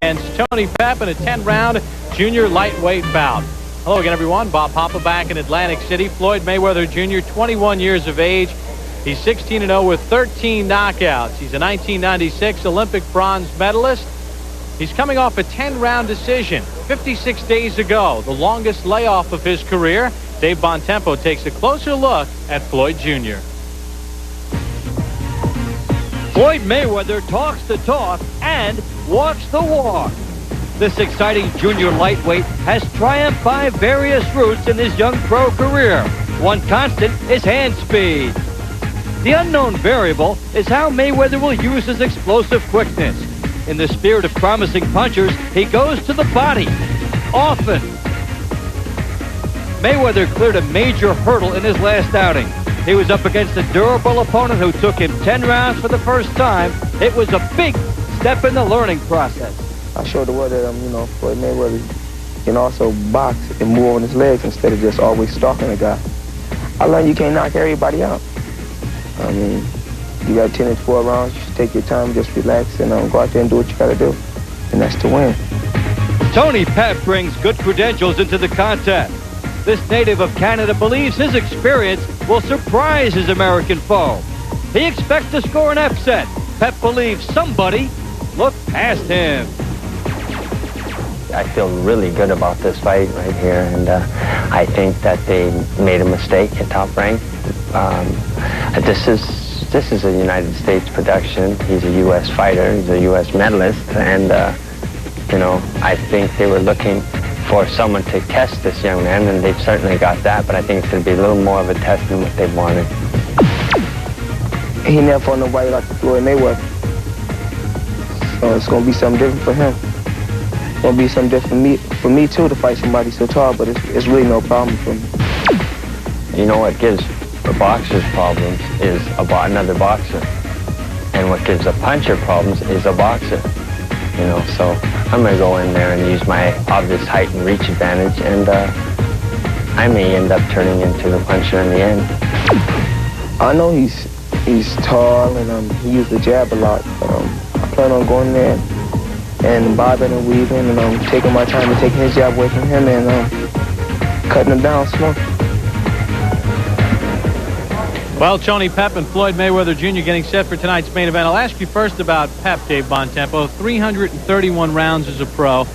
against Tony Pep in a 10-round junior lightweight bout. Hello again, everyone. Bob Papa back in Atlantic City. Floyd Mayweather Jr., 21 years of age. He's 16-0 with 13 knockouts. He's a 1996 Olympic bronze medalist. He's coming off a 10-round decision 56 days ago, the longest layoff of his career. Dave Bontempo takes a closer look at Floyd Jr. Floyd Mayweather talks the talk and walks the walk. This exciting junior lightweight has triumphed by various routes in his young pro career. One constant is hand speed. The unknown variable is how Mayweather will use his explosive quickness. In the spirit of promising punchers, he goes to the body, often. Mayweather cleared a major hurdle in his last outing. He was up against a durable opponent who took him 10 rounds for the first time. It was a big step in the learning process. I showed the world that, Floyd Mayweather can also box and move on his legs instead of just always stalking a guy. I learned you can't knock everybody out. I mean, you got 10 or 12 rounds, you should take your time, just relax, and go out there and do what you got to do, and that's to win. Tony Pep brings good credentials into the contest. This native of Canada believes his experience will surprise his American foe. He expects to score an upset. Pep believes somebody looked past him. I feel really good about this fight right here, and I think that they made a mistake at Top Rank. This is a United States production. He's a U.S. fighter. He's a U.S. medalist, and I think they were looking for someone to test this young man, and they've certainly got that. But I think it's going to be a little more of a test than what they wanted. He never fought nobody like Floyd Mayweather, so it's going to be something different for him. It's going to be something different for me too, to fight somebody so tall, but it's really no problem for me. You know what gives a boxer's problems is another boxer. And what gives a puncher problems is a boxer. So I'm going to go in there and use my obvious height and reach advantage, and I may end up turning into the puncher in the end. I know he's tall, and he used the jab a lot, but I plan on going there and bobbing and weaving, and taking my time and taking his jab away from him, and cutting him down slow. Well, Tony Pep and Floyd Mayweather Jr. getting set for tonight's main event. I'll ask you first about Pep, Dave Bontempo. 331 rounds as a pro.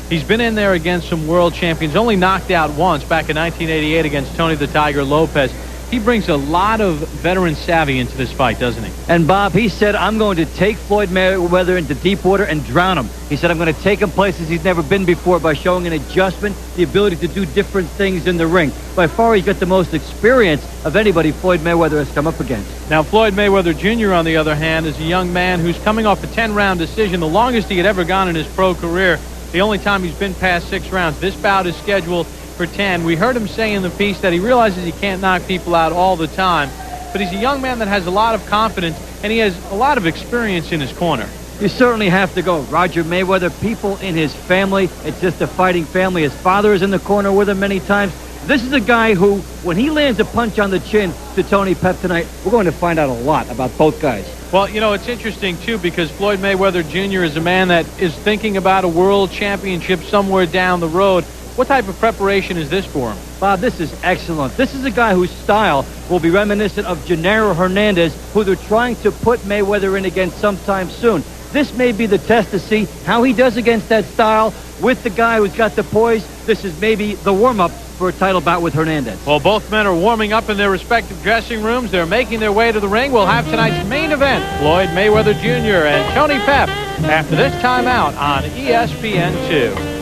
He's been in there against some world champions, only knocked out once back in 1988 against Tony the Tiger Lopez. He brings a lot of veteran savvy into this fight, doesn't he? And Bob, he said, I'm going to take Floyd Mayweather into deep water and drown him. He said, I'm going to take him places he's never been before by showing an adjustment, the ability to do different things in the ring. By far, he's got the most experience of anybody Floyd Mayweather has come up against. Now, Floyd Mayweather Jr., on the other hand, is a young man who's coming off a 10-round decision, the longest he had ever gone in his pro career. The only time he's been past 6 rounds. This bout is scheduled for 10. We heard him say in the piece that he realizes he can't knock people out all the time, but he's a young man that has a lot of confidence, and he has a lot of experience in his corner. You certainly have to go. Roger Mayweather, people in his family, it's just a fighting family. His father is in the corner with him many times. This is a guy who, when he lands a punch on the chin to Tony Pep tonight, we're going to find out a lot about both guys. Well, it's interesting, too, because Floyd Mayweather Jr. is a man that is thinking about a world championship somewhere down the road. What type of preparation is this for him? Bob, this is excellent. This is a guy whose style will be reminiscent of Gennaro Hernandez, who they're trying to put Mayweather in against sometime soon. This may be the test to see how he does against that style with the guy who's got the poise. This is maybe the warm-up for a title bout with Hernandez. Well, both men are warming up in their respective dressing rooms. They're making their way to the ring. We'll have tonight's main event, Floyd Mayweather Jr. and Tony Pep, after this timeout on ESPN2.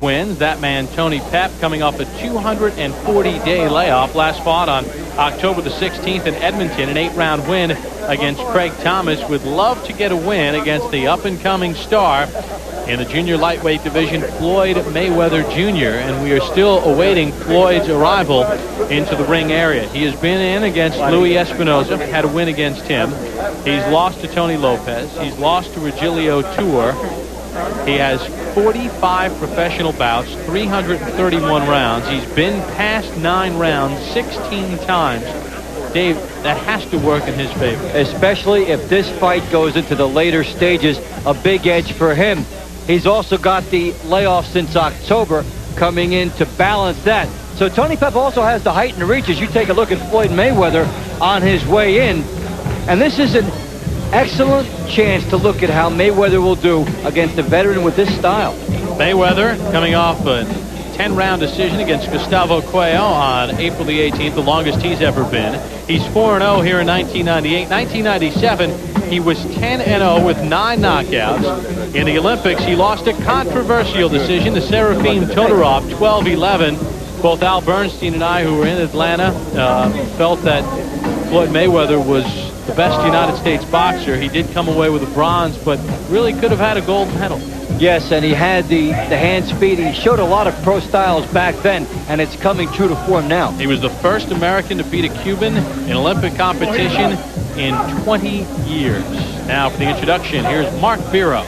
Wins. That man, Tony Pep, coming off a 240-day layoff. Last fought on October the 16th in Edmonton, an 8-round win against Craig Thomas. Would love to get a win against the up-and-coming star in the junior lightweight division, Floyd Mayweather Jr., and we are still awaiting Floyd's arrival into the ring area. He has been in against Louis Espinoza, had a win against him. He's lost to Tony Lopez. He's lost to Regilio Tour. He has 45 professional bouts, 331 rounds. He's been past 9 rounds 16 times. Dave, that has to work in his favor. Especially if this fight goes into the later stages, a big edge for him. He's also got the layoff since October coming in to balance that. So Tony Pep also has the height and reach as you take a look at Floyd Mayweather on his way in. And this is an excellent chance to look at how Mayweather will do against a veteran with this style. Mayweather coming off a 10-round decision against Gustavo Cuello on April the 18th, the longest he's ever been. He's 4-0 here in 1998. 1997, he was 10-0 with 9 knockouts. In the Olympics, he lost a controversial decision to Serafim Todorov, 12-11. Both Al Bernstein and I, who were in Atlanta, felt that Floyd Mayweather was the best United States boxer. He did come away with a bronze, but really could have had a gold medal. Yes, and he had the hand speed. He showed a lot of pro styles back then, and it's coming true to form now. He was the first American to beat a Cuban in Olympic competition in 20 years. Now for the introduction, here's Mark Biro.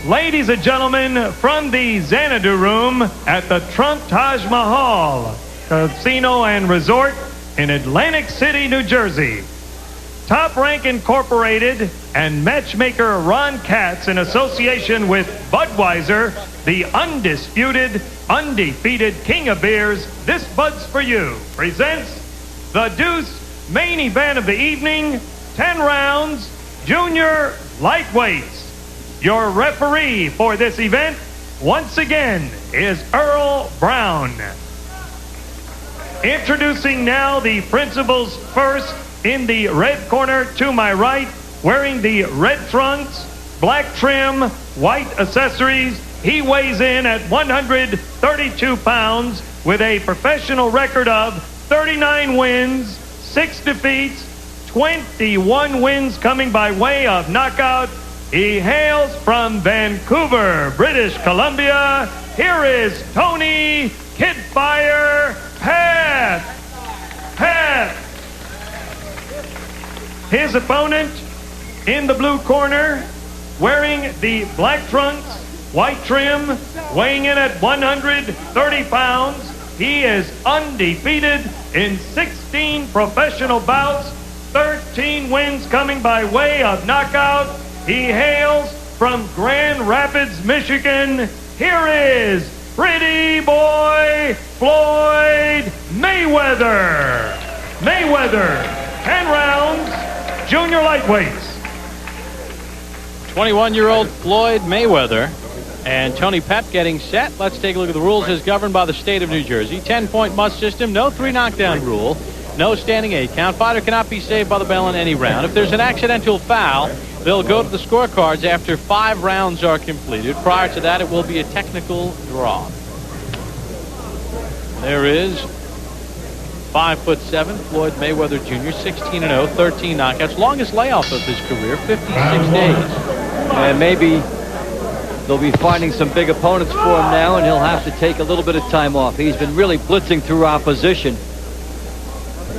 Ladies and gentlemen, from the Xanadu Room at the Trump Taj Mahal Casino and Resort in Atlantic City, New Jersey, Top Rank Incorporated and matchmaker Ron Katz, in association with Budweiser, the undisputed, undefeated king of beers, This Bud's for You, presents the Deuce main event of the evening, 10 rounds, junior lightweights. Your referee for this event, once again, is Earl Brown. Introducing now the principals first. In the red corner to my right, wearing the red trunks, black trim, white accessories, he weighs in at 132 pounds with a professional record of 39 wins, 6 defeats, 21 wins coming by way of knockout. He hails from Vancouver, British Columbia. Here is Tony Kidfire Pep. His opponent in the blue corner, wearing the black trunks, white trim, weighing in at 130 pounds. He is undefeated in 16 professional bouts, 13 wins coming by way of knockout. He hails from Grand Rapids, Michigan. Here is Pretty Boy Floyd Mayweather. 10 rounds. Junior lightweights. 21-year-old Floyd Mayweather and Tony Pep getting set. Let's take a look at the rules as governed by the state of New Jersey. 10-point must system, no 3-knockdown rule, no standing 8 count. Fighter cannot be saved by the bell in any round. If there's an accidental foul, they'll go to the scorecards after 5 rounds are completed. Prior to that, it will be a technical draw. There is 5'7", Floyd Mayweather Jr., 16-0, 13 knockouts, longest layoff of his career, 56 days. And maybe they'll be finding some big opponents for him now, and he'll have to take a little bit of time off. He's been really blitzing through opposition.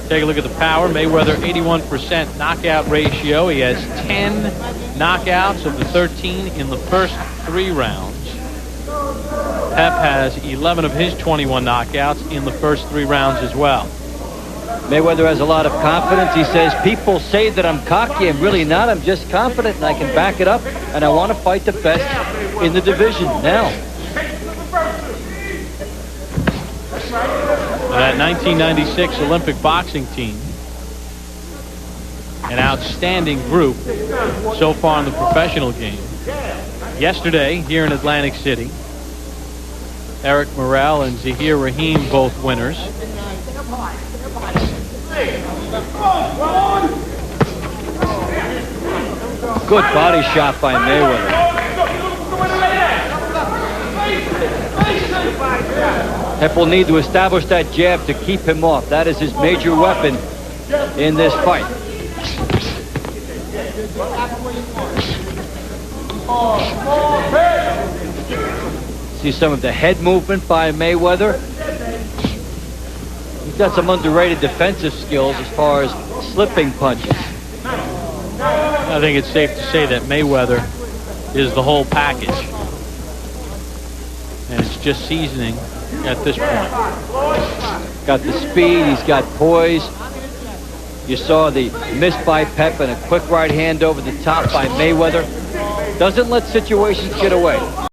Take a look at the power. Mayweather, 81% knockout ratio. He has 10 knockouts of the 13 in the first 3 rounds. Pep has 11 of his 21 knockouts in the first 3 rounds as well. Mayweather has a lot of confidence. He says, people say that I'm cocky. I'm really not. I'm just confident, and I can back it up, and I want to fight the best in the division now. That 1996 Olympic boxing team, an outstanding group so far in the professional game. Yesterday, here in Atlantic City, Eric Morrell and Zahir Rahim, both winners. Good body shot by Mayweather. Pep will need to establish that jab to keep him off. That is his major weapon in this fight. See some of the head movement by Mayweather. He's got some underrated defensive skills as far as slipping punches. I think it's safe to say that Mayweather is the whole package. And it's just seasoning at this point. Got the speed, he's got poise. You saw the miss by Pep and a quick right hand over the top by Mayweather. Doesn't let situations get away.